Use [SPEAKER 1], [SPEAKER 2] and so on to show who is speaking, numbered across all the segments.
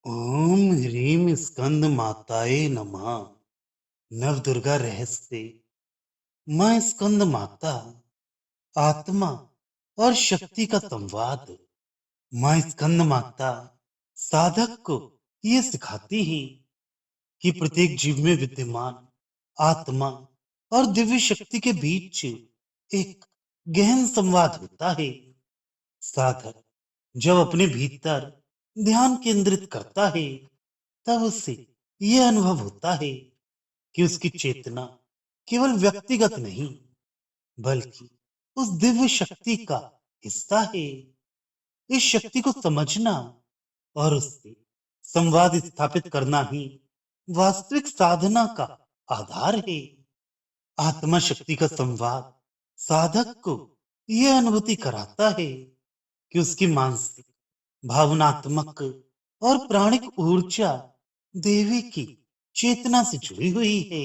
[SPEAKER 1] ओम ह्रीं स्कंद माताए नमः। नवदुर्गा रहस्य। माँ स्कंद माता आत्मा और शक्ति का संवाद। माँ स्कंद माता साधक को ये सिखाती है कि प्रत्येक जीव में विद्यमान आत्मा और दिव्य शक्ति के बीच एक गहन संवाद होता है। साधक जब अपने भीतर ध्यान केंद्रित करता है, तब उसे यह अनुभव होता है कि उसकी चेतना केवल व्यक्तिगत नहीं, बल्कि उस दिव्य शक्ति का हिस्सा है। इस शक्ति को समझना और उससे संवाद स्थापित करना ही वास्तविक साधना का आधार है। आत्मा शक्ति का संवाद साधक को यह अनुभूति कराता है कि उसकी मानसिक, भावनात्मक और प्राणिक ऊर्जा देवी की चेतना से जुड़ी हुई है।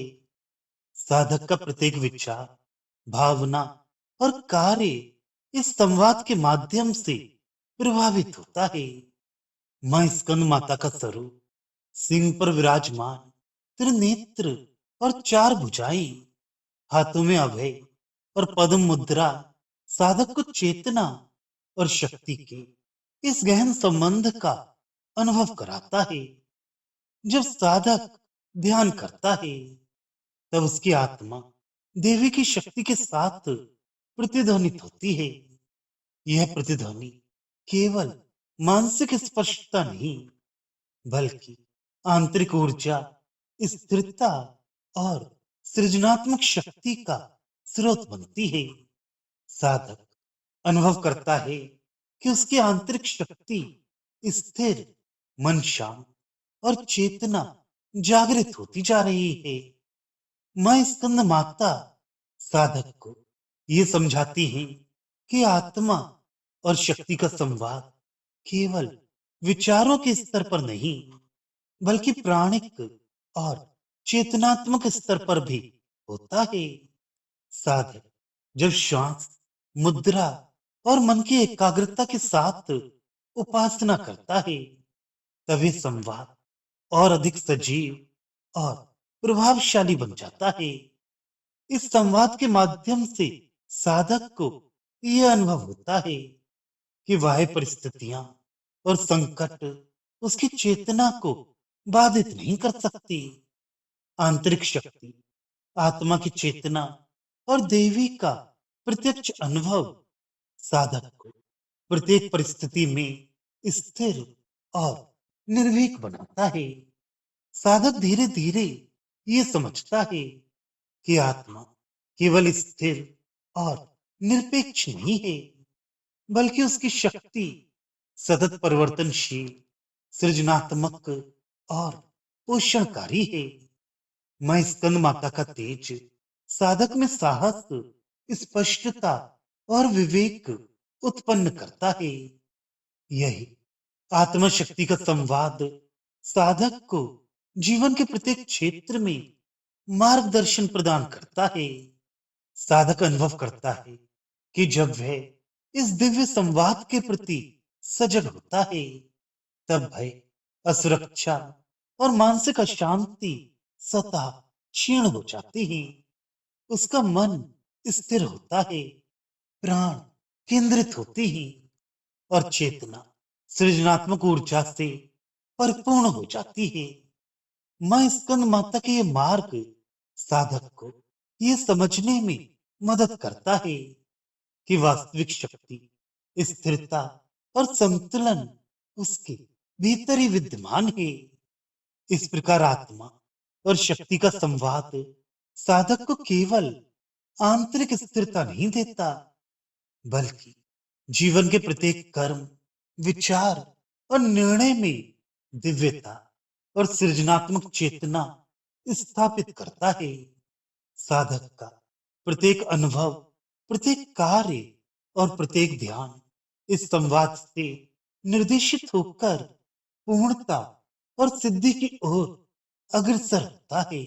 [SPEAKER 1] साधक का प्रत्येक विचार, भावना और कार्य इस संवाद के माध्यम से प्रभावित होता है। मां स्कंद माता का स्वरूप सिंह पर विराजमान, त्रिनेत्र और चार भुजाएं, हाथों में अभय और पद्म मुद्रा साधक को चेतना और शक्ति के इस गहन संबंध का अनुभव कराता है। जब साधक ध्यान करता है, तब उसकी आत्मा देवी की शक्ति के साथ प्रतिध्वनित होती है। यह प्रतिध्वनि केवल मानसिक स्पष्टता नहीं, बल्कि आंतरिक ऊर्जा, स्थिरता और सृजनात्मक शक्ति का स्रोत बनती है। साधक अनुभव करता है कि उसकी आंतरिक शक्ति स्थिर, मन शांत और चेतना जागृत होती जा रही है। मां स्कंद माता साधक को ये समझाती है कि आत्मा और शक्ति का संवाद केवल विचारों के स्तर पर नहीं, बल्कि प्राणिक और चेतनात्मक स्तर पर भी होता है। साधक जब श्वास, मुद्रा और मन की एकाग्रता के साथ उपासना करता है, तभी संवाद और अधिक सजीव और प्रभावशाली बन जाता है। इस संवाद के माध्यम से साधक को यह अनुभव होता है कि बाह्य परिस्थितियां और संकट उसकी चेतना को बाधित नहीं कर सकती। आंतरिक शक्ति, आत्मा की चेतना और देवी का प्रत्यक्ष अनुभव साधक को प्रत्येक परिस्थिति में स्थिर और निर्भीक बनाता है। साधक धीरे धीरे ये समझता है कि आत्मा केवल स्थिर और निरपेक्ष नहीं है, बल्कि उसकी शक्ति सतत परिवर्तनशील, सृजनात्मक और पोषणकारी है। मैं स्कंद माता का तेज साधक में साहस, स्पष्टता और विवेक उत्पन्न करता है। यही आत्मशक्ति का संवाद साधक को जीवन के प्रत्येक क्षेत्र में मार्गदर्शन प्रदान करता है। साधक अनुभव करता है कि जब वह इस दिव्य संवाद के प्रति सजग होता है, तब भय, असुरक्षा और मानसिक अशांति स्वतः क्षीण हो जाती है। उसका मन स्थिर होता है, प्राण केंद्रित होते हैं और चेतना सृजनात्मक ऊर्जा से परिपूर्ण हो जाती है। मां स्कंद माता के ये मार्ग साधक को ये समझने में मदद करता है कि वास्तविक शक्ति, स्थिरता और संतुलन उसके भीतर ही विद्यमान है। इस प्रकार आत्मा और शक्ति का संवाद साधक को केवल आंतरिक स्थिरता नहीं देता, बल्कि जीवन के प्रत्येक कर्म, विचार और निर्णय में दिव्यता और सृजनात्मक चेतना स्थापित करता है। साधक का प्रत्येक अनुभव, प्रत्येक कार्य और प्रत्येक ध्यान इस संवाद से निर्देशित होकर पूर्णता और सिद्धि की ओर अग्रसर होता है।